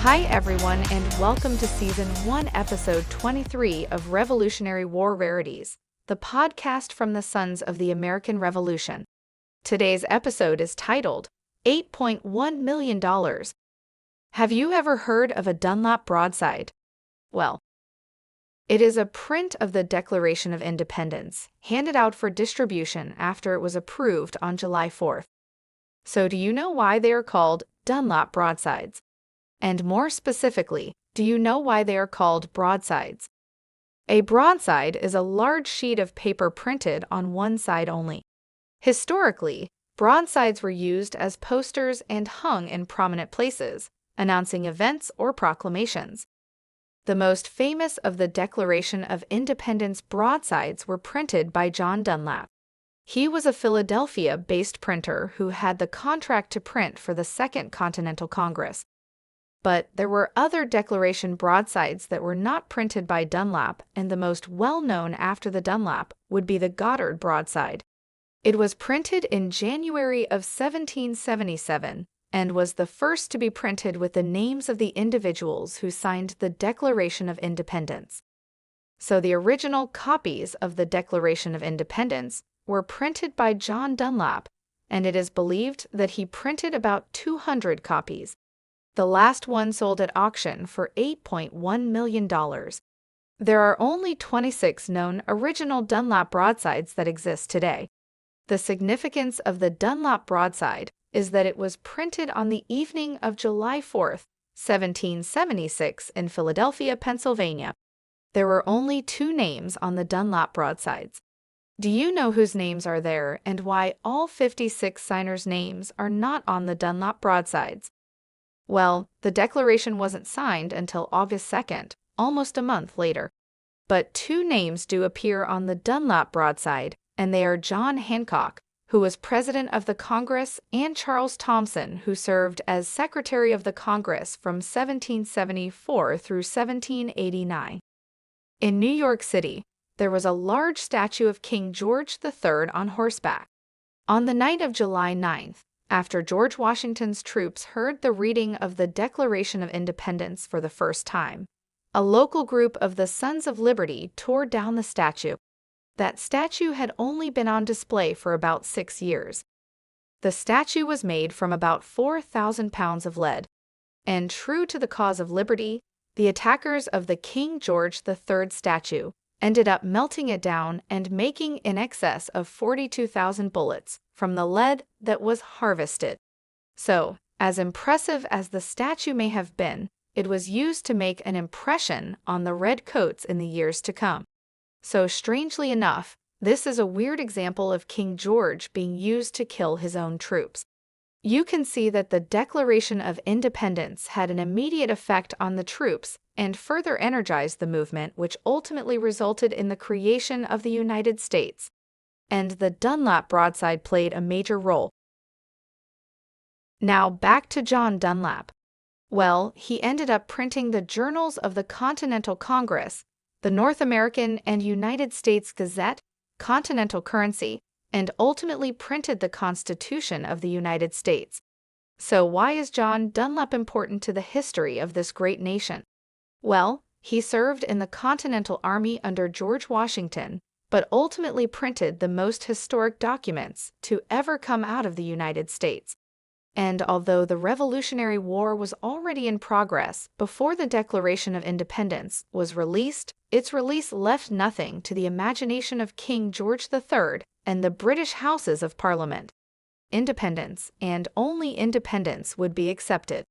Hi everyone, and welcome to Season 1, Episode 23 of Revolutionary War Rarities, the podcast from the Sons of the American Revolution. Today's episode is titled, $8.1 million. Have you ever heard of a Dunlap broadside? Well, it is a print of the Declaration of Independence, handed out for distribution after it was approved on July 4th. So do you know why they are called Dunlap broadsides? And more specifically, do you know why they are called broadsides? A broadside is a large sheet of paper printed on one side only. Historically, broadsides were used as posters and hung in prominent places, announcing events or proclamations. The most famous of the Declaration of Independence broadsides were printed by John Dunlap. He was a Philadelphia-based printer who had the contract to print for the Second Continental Congress. But there were other Declaration broadsides that were not printed by Dunlap, and the most well-known after the Dunlap would be the Goddard broadside. It was printed in January of 1777 and was the first to be printed with the names of the individuals who signed the Declaration of Independence. So the original copies of the Declaration of Independence were printed by John Dunlap, and it is believed that he printed about 200 copies. The last one sold at auction for $8.1 million. There are only 26 known original Dunlap broadsides that exist today. The significance of the Dunlap broadside is that it was printed on the evening of July 4th, 1776 in Philadelphia, Pennsylvania. There were only 2 names on the Dunlap broadsides. Do you know whose names are there and why all 56 signers' names are not on the Dunlap broadsides? Well, the Declaration wasn't signed until August 2nd, almost a month later. But 2 names do appear on the Dunlap broadside, and they are John Hancock, who was President of the Congress, and Charles Thomson, who served as Secretary of the Congress from 1774 through 1789. In New York City, there was a large statue of King George III on horseback. On the night of July 9th, after George Washington's troops heard the reading of the Declaration of Independence for the first time, a local group of the Sons of Liberty tore down the statue. That statue had only been on display for about 6 years. The statue was made from about 4,000 pounds of lead. And true to the cause of liberty, the attackers of the King George III statue ended up melting it down and making in excess of 42,000 bullets from the lead that was harvested. So, as impressive as the statue may have been, it was used to make an impression on the redcoats in the years to come. So, strangely enough, this is a weird example of King George being used to kill his own troops. You can see that the Declaration of Independence had an immediate effect on the troops and further energized the movement, which ultimately resulted in the creation of the United States. And the Dunlap broadside played a major role. Now back to John Dunlap. Well, he ended up printing the Journals of the Continental Congress, the North American and United States Gazette, Continental Currency, and ultimately printed the Constitution of the United States. So why is John Dunlap important to the history of this great nation? Well, he served in the Continental Army under George Washington, but ultimately printed the most historic documents to ever come out of the United States. And although the Revolutionary War was already in progress before the Declaration of Independence was released, its release left nothing to the imagination of King George III and the British Houses of Parliament. Independence, and only independence, would be accepted.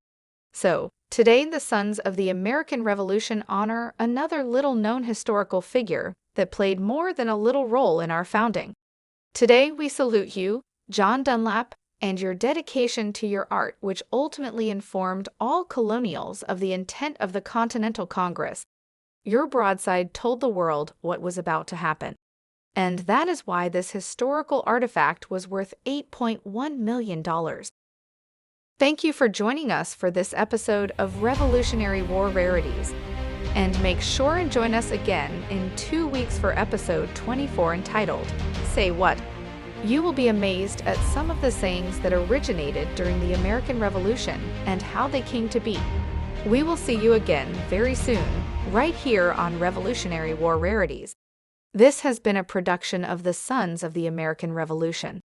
So, today the Sons of the American Revolution honor another little-known historical figure that played more than a little role in our founding. Today we salute you, John Dunlap, and your dedication to your art, which ultimately informed all colonials of the intent of the Continental Congress. Your broadside told the world what was about to happen. And that is why this historical artifact was worth $8.1 million. Thank you for joining us for this episode of Revolutionary War Rarities. And make sure and join us again in 2 weeks for episode 24 entitled, Say What? You will be amazed at some of the sayings that originated during the American Revolution and how they came to be. We will see you again very soon, right here on Revolutionary War Rarities. This has been a production of the Sons of the American Revolution.